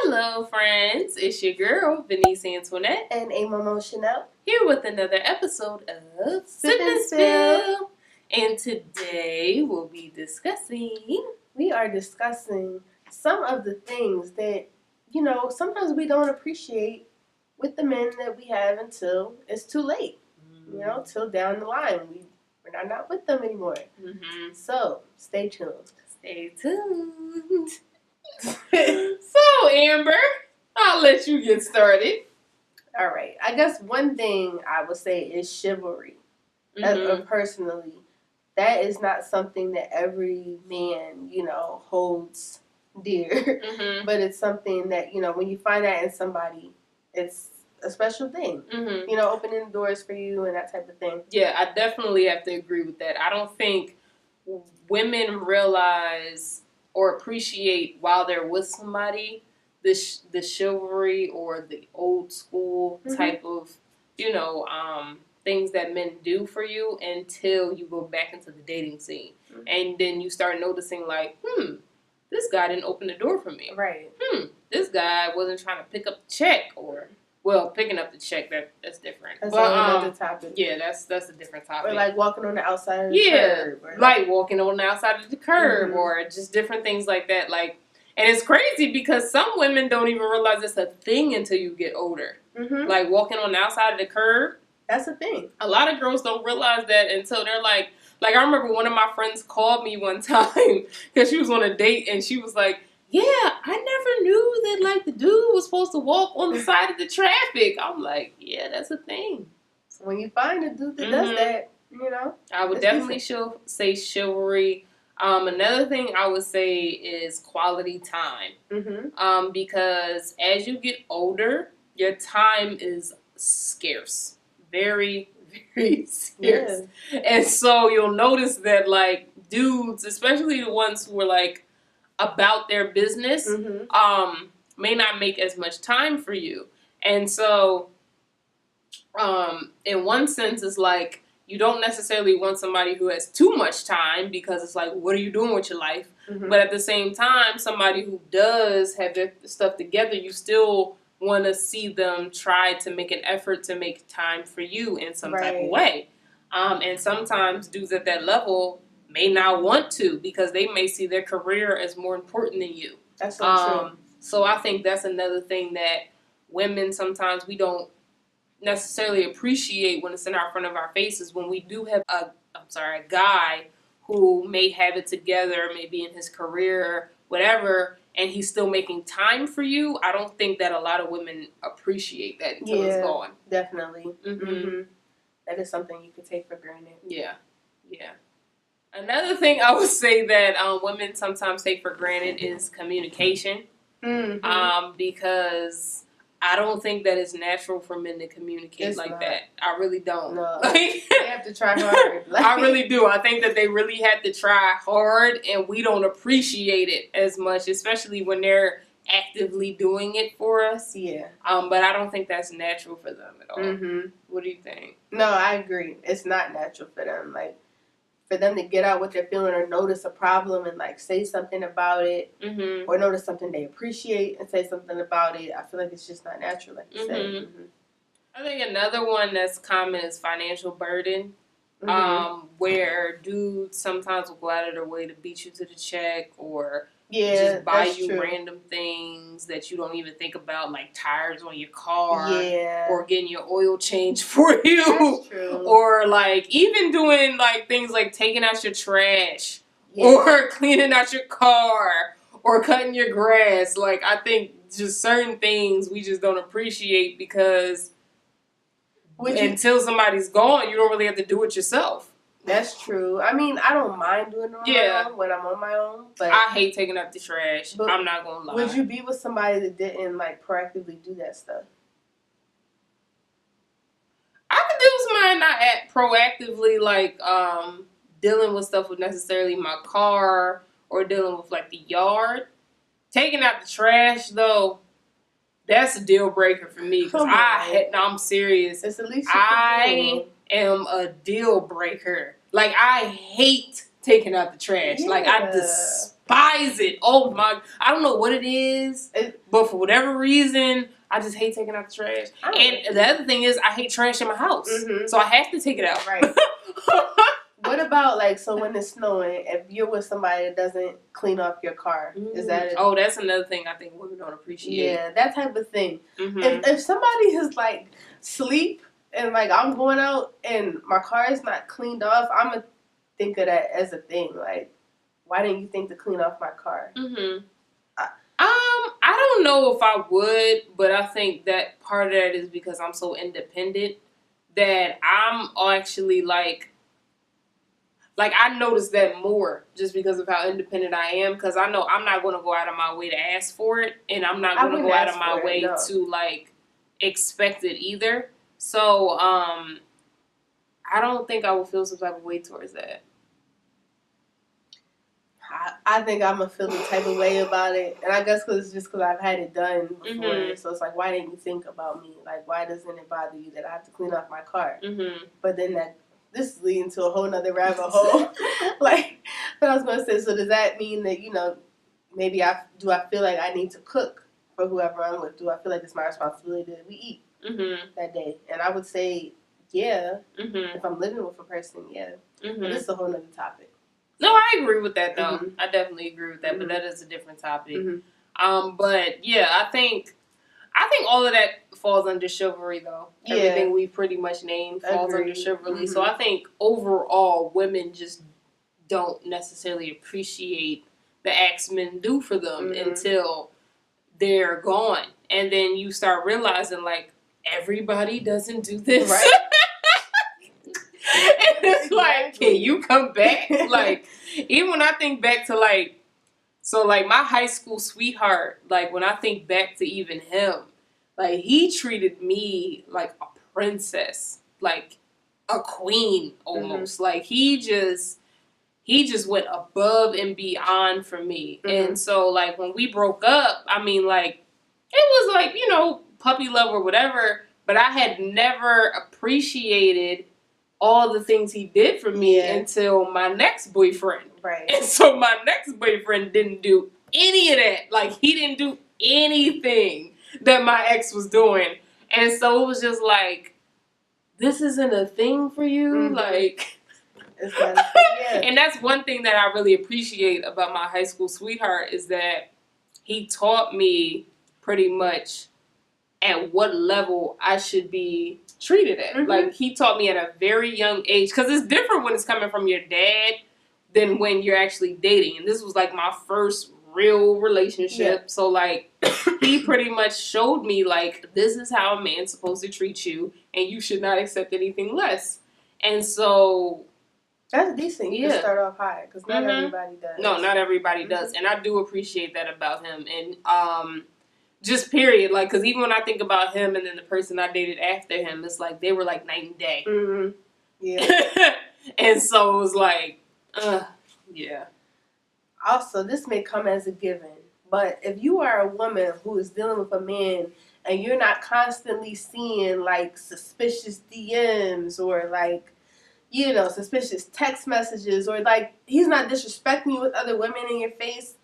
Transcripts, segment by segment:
Hello, friends. It's your girl, Veniece Antoinette, and Amomo Chanel, here with another episode of Sip and Spill. And today we'll be discussing. We are discussing some of the things that, sometimes we don't appreciate with the men that we have until it's too late. Till down the line. We're not with them anymore. Mm-hmm. So, stay tuned. Stay tuned. So, Amber, I'll let you get started. All right. I guess one thing I would say is chivalry. Personally, that is not something that every man, holds dear. Mm-hmm. But it's something that, when you find that in somebody, it's a special thing. Mm-hmm. Opening doors for you and that type of thing. Yeah, I definitely have to agree with that. I don't think women realize or appreciate while they're with somebody the chivalry or the old school type of, things that men do for you until you go back into the dating scene. Mm-hmm. And then you start noticing like, this guy didn't open the door for me. Right. This guy wasn't trying to pick up the check or... Well, picking up the check, that's different. That's another topic. Yeah, that's a different topic. Or like walking on the outside of the curb. Or like walking on the outside of the curb or just different things like that. Like, and it's crazy because some women don't even realize it's a thing until you get older. Mm-hmm. Like walking on the outside of the curb. That's a thing. A lot of girls don't realize that until they're like I remember one of my friends called me one time because she was on a date and she was like, yeah, I never knew that, like, the dude was supposed to walk on the side of the traffic. I'm like, yeah, that's a thing. So when you find a dude that does that, I would definitely say chivalry. Another thing I would say is quality time. Mm-hmm. Because as you get older, your time is scarce. Very, very scarce. Yeah. And so you'll notice that, like, dudes, especially the ones who are, like, about their business, may not make as much time for you. And so, in one sense, it's like, you don't necessarily want somebody who has too much time because it's like, what are you doing with your life? Mm-hmm. But at the same time, somebody who does have their stuff together, you still want to see them try to make an effort to make time for you in some type of way. And sometimes dudes at that level may not want to because they may see their career as more important than you. That's so true. So I think that's another thing that women sometimes we don't necessarily appreciate when it's in our front of our faces. When we do have a guy who may have it together, maybe in his career, whatever, and he's still making time for you. I don't think that a lot of women appreciate that until it's gone. Definitely. Mm-hmm. That is something you could take for granted. Yeah. Another thing I would say that women sometimes take for granted is communication. Mm-hmm. Because I don't think that it's natural for men to communicate that. I really don't. No. They have to try hard. I really do. I think that they really have to try hard, and we don't appreciate it as much, especially when they're actively doing it for us. Yeah. But I don't think that's natural for them at all. Mm-hmm. What do you think? No, I agree. It's not natural for them. Like, for them to get out what they're feeling or notice a problem and, like, say something about it or notice something they appreciate and say something about it, I feel like it's just not natural, like you said. Mm-hmm. I think another one that's common is financial burden, where dudes sometimes will go out of their way to beat you to the check or just buy you random things that you don't even think about, like tires on your car or getting your oil changed for you. That's true. Or like even doing like things like taking out your trash or cleaning out your car or cutting your grass. Like I think just certain things we just don't appreciate because until somebody's gone, you don't really have to do it yourself. That's true. I mean, I don't mind doing it on my own when I'm on my own. But I hate taking out the trash. I'm not going to lie. Would you be with somebody that didn't, like, proactively do that stuff? I could do somebody not proactively, like, dealing with stuff with necessarily my car or dealing with, like, the yard. Taking out the trash, though, that's a deal breaker for me. Because I'm serious. It's at least I am a deal breaker. Like, I hate taking out the trash. Yeah. Like, I despise it. Oh my, I don't know what it is, but for whatever reason, I just hate taking out the trash. And the other thing is, I hate trash in my house, so I have to take it out. Right. What about, like, so when it's snowing, if you're with somebody that doesn't clean off your car, is that it? Oh, that's another thing I think women don't appreciate. Yeah, that type of thing. If somebody is, like, sleep and, like, I'm going out and my car is not cleaned off, I'm going to think of that as a thing. Like, why didn't you think to clean off my car? I don't know if I would, but I think that part of that is because I'm so independent that I'm actually like I notice that more just because of how independent I am, because I know I'm not going to go out of my way to ask for it, and I'm not going to go out of my way to like expect it either. So I don't think I will feel some type of way towards that. I think I'm going to feel the type of way about it. And I guess it's just because I've had it done before. So it's like, why didn't you think about me? Like, why doesn't it bother you that I have to clean off my car? But then this is leading to a whole nother rabbit hole. Like, but I was going to say, so does that mean that, you know, maybe I feel like I need to cook for whoever I'm with? Do I feel like it's my responsibility that we eat that day? And I would say, yeah. If I'm living with a person, yeah. But this is a whole nother topic. No, I agree with that, though. I definitely agree with that, but that is a different topic. But yeah, I think all of that falls under chivalry, though. Yeah. Everything we pretty much named falls under chivalry. So I think overall, women just don't necessarily appreciate the acts men do for them until they're gone, and then you start realizing like everybody doesn't do this, right? And it's like, can you come back? Like, even when I think back to like, so like my high school sweetheart, like when I think back to even him, like he treated me like a princess, like a queen almost. Like he just went above and beyond for me. And so like when we broke up, I mean like it was like, you know, puppy love or whatever, but I had never appreciated all the things he did for me until my next boyfriend. Right. And so my next boyfriend didn't do any of that. Like, he didn't do anything that my ex was doing. And so it was just like, this isn't a thing for you? Like, it's not a thing, And that's one thing that I really appreciate about my high school sweetheart is that he taught me pretty much at what level I should be treated at. Like, he taught me at a very young age, because it's different when it's coming from your dad than when you're actually dating. And this was like my first real relationship. So like he pretty much showed me like, this is how a man's supposed to treat you, and you should not accept anything less. And so that's decent. You can start off high, because not everybody does. No, not everybody does. And I do appreciate that about him. And just period, like, because even when I think about him and then the person I dated after him, it's like they were like night and day. Yeah. And so it was like, yeah. Also, this may come as a given, but if you are a woman who is dealing with a man and you're not constantly seeing like suspicious DMs or like, you know, suspicious text messages, or like he's not disrespecting you with other women in your face,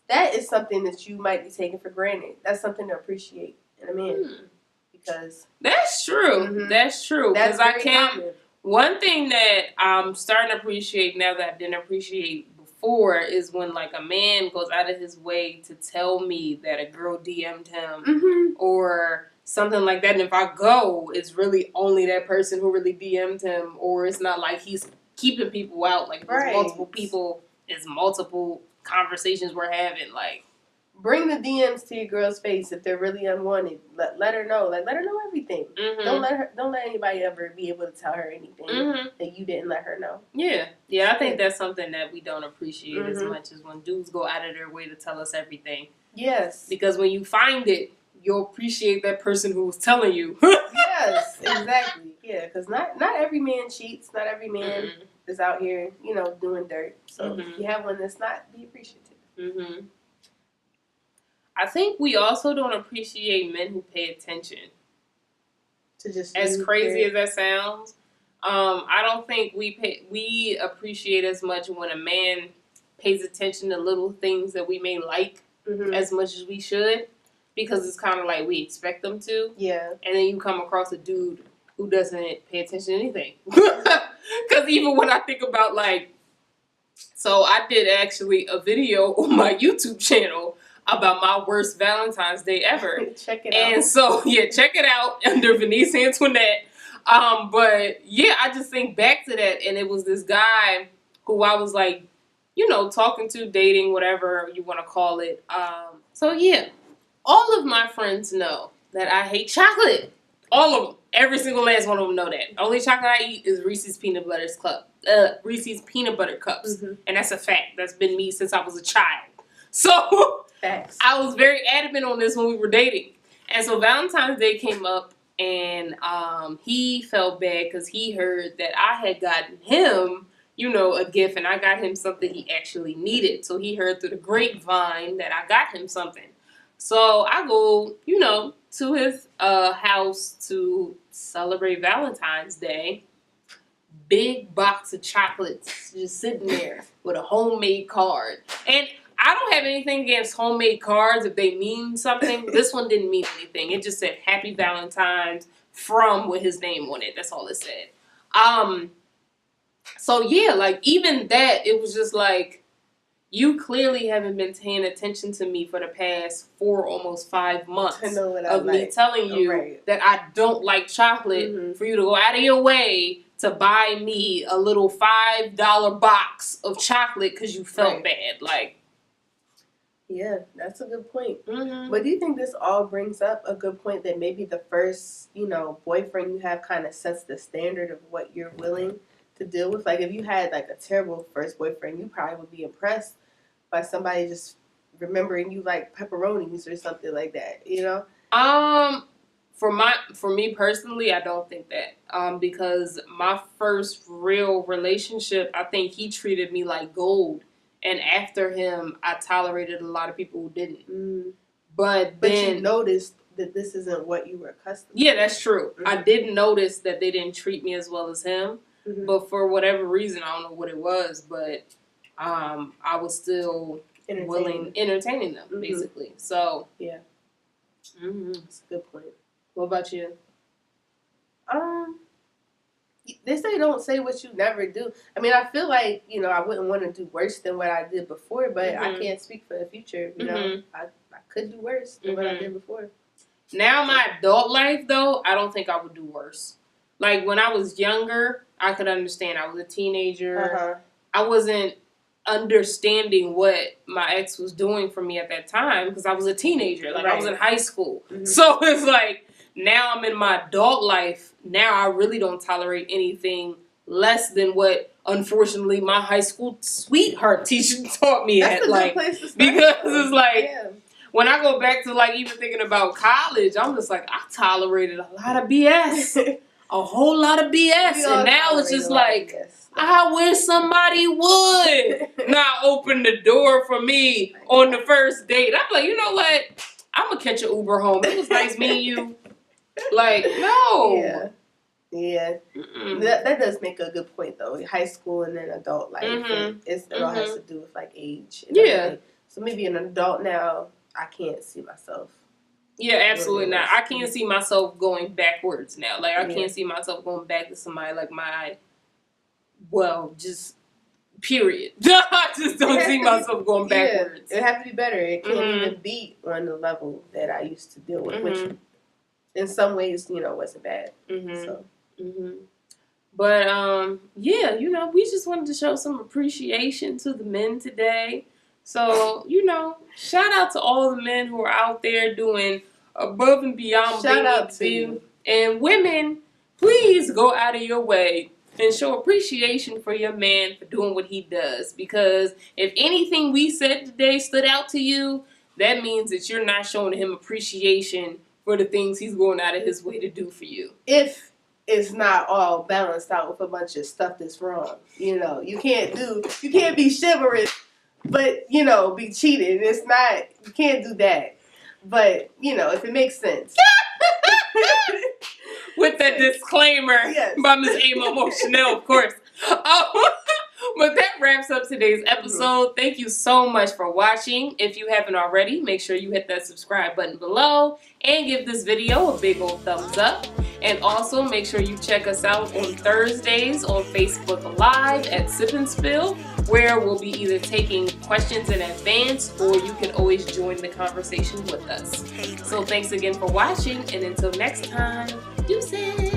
that is something that you might be taking for granted. That's something to appreciate in a man. Because that's true. That's true. Because I can't. One thing that I'm starting to appreciate now that I didn't appreciate before is when like a man goes out of his way to tell me that a girl DM'd him or something like that. And if I go, it's really only that person who really DM'd him, or it's not like he's keeping people out. Like there's multiple people, there's multiple conversations we're having. Like, bring the DMs to your girl's face if they're really unwanted. Let her know. Like, let her know everything. Don't let anybody ever be able to tell her anything that you didn't let her know. Yeah. I think that's something that we don't appreciate as much as when dudes go out of their way to tell us everything. Yes. Because when you find it, you'll appreciate that person who was telling you. Yes, exactly. Yeah, because not every man cheats. Not every man is out here, you know, doing dirt. So if you have one that's not, be appreciative. I think we also don't appreciate men who pay attention. To just as crazy as that sounds, I don't think we appreciate as much when a man pays attention to little things that we may like as much as we should, because it's kind of like we expect them to. Yeah. And then you come across a dude who doesn't pay attention to anything. Because even when I think about, like, so I did actually a video on my YouTube channel about my worst Valentine's Day ever. Check it out. And so, yeah, check it out under Veniece, Antoinette. But yeah, I just think back to that, and it was this guy who I was like, you know, talking to, dating, whatever you want to call it. So yeah, all of my friends know that I hate chocolate. All of them. Every single last one of them know that. Only chocolate I eat is Reese's Peanut Butter Cups. And that's a fact. That's been me since I was a child. So Facts. I was very adamant on this when we were dating. And so Valentine's Day came up, and he felt bad because he heard that I had gotten him, you know, a gift, and I got him something he actually needed. So he heard through the grapevine that I got him something. So I go, you know, to his house to celebrate Valentine's Day. Big box of chocolates just sitting there with a homemade card. And I don't have anything against homemade cards if they mean something. This one didn't mean anything. It just said Happy Valentine's from with his name on it. That's all it said. So yeah, like even that, it was just like, you clearly haven't been paying attention to me for the past 4, almost 5 months of me telling you that I don't like chocolate, for you to go out of your way to buy me a little $5 box of chocolate because you felt bad. Like, yeah, that's a good point. But do you think this all brings up a good point that maybe the first, you know, boyfriend you have kind of sets the standard of what you're willing to deal with? Like, if you had like a terrible first boyfriend, you probably would be impressed by somebody just remembering you like pepperonis or something like that, you know? For me personally, I don't think that. Because my first real relationship, I think he treated me like gold. And after him, I tolerated a lot of people who didn't. But then, you noticed that this isn't what you were accustomed to. Yeah, that's true. I did notice that they didn't treat me as well as him. But for whatever reason, I don't know what it was, but I was still entertaining them, basically. So yeah, that's a good point. What about you? They say don't say what you never do. I mean, I feel like, you know, I wouldn't want to do worse than what I did before, but I can't speak for the future. You know, I could do worse than what I did before. Now, my adult life, though, I don't think I would do worse. Like, when I was younger, I could understand. I was a teenager. I wasn't understanding what my ex was doing for me at that time because I was a teenager. Like, I was in high school. So it's like, now I'm in my adult life. Now I really don't tolerate anything less than what, unfortunately, my high school sweetheart teacher taught me. That's at, a like, good place to start. Because it's like, when I go back to, like, even thinking about college, I'm just like, I tolerated a lot of BS. A whole lot of BS. And now it's just like, I wish somebody would not open the door for me on the first date. I'm like, you know what? I'm going to catch an Uber home. It was nice meeting you. Like, no. Yeah. That does make a good point, though. High school and then adult life. It all has to do with, like, age. Yeah. So maybe an adult now, I can't see myself. Yeah, absolutely not. I can't see myself going backwards now. Like, I can't see myself going back to somebody like just period. I just don't see myself going backwards. It have to be better. It can't even be on the level that I used to deal with, which in some ways, you know, wasn't bad. So. But, yeah, you know, we just wanted to show some appreciation to the men today. So, you know, shout out to all the men who are out there doing above and beyond. Shout out to you. And women, please go out of your way and show appreciation for your man for doing what he does. Because if anything we said today stood out to you, that means that you're not showing him appreciation for the things he's going out of his way to do for you. If it's not all balanced out with a bunch of stuff that's wrong. You know, you can't be chivalrous, but, you know, be cheated. It's not, you can't do that. But, you know, if it makes sense. With that disclaimer by Miss Amomo Chanel, of course. But that wraps up today's episode. Thank you so much for watching. If you haven't already, make sure you hit that subscribe button below and give this video a big old thumbs up. And also make sure you check us out on Thursdays on Facebook Live at Sip and Spill, where we'll be either taking questions in advance or you can always join the conversation with us. So thanks again for watching, and until next time, deuces!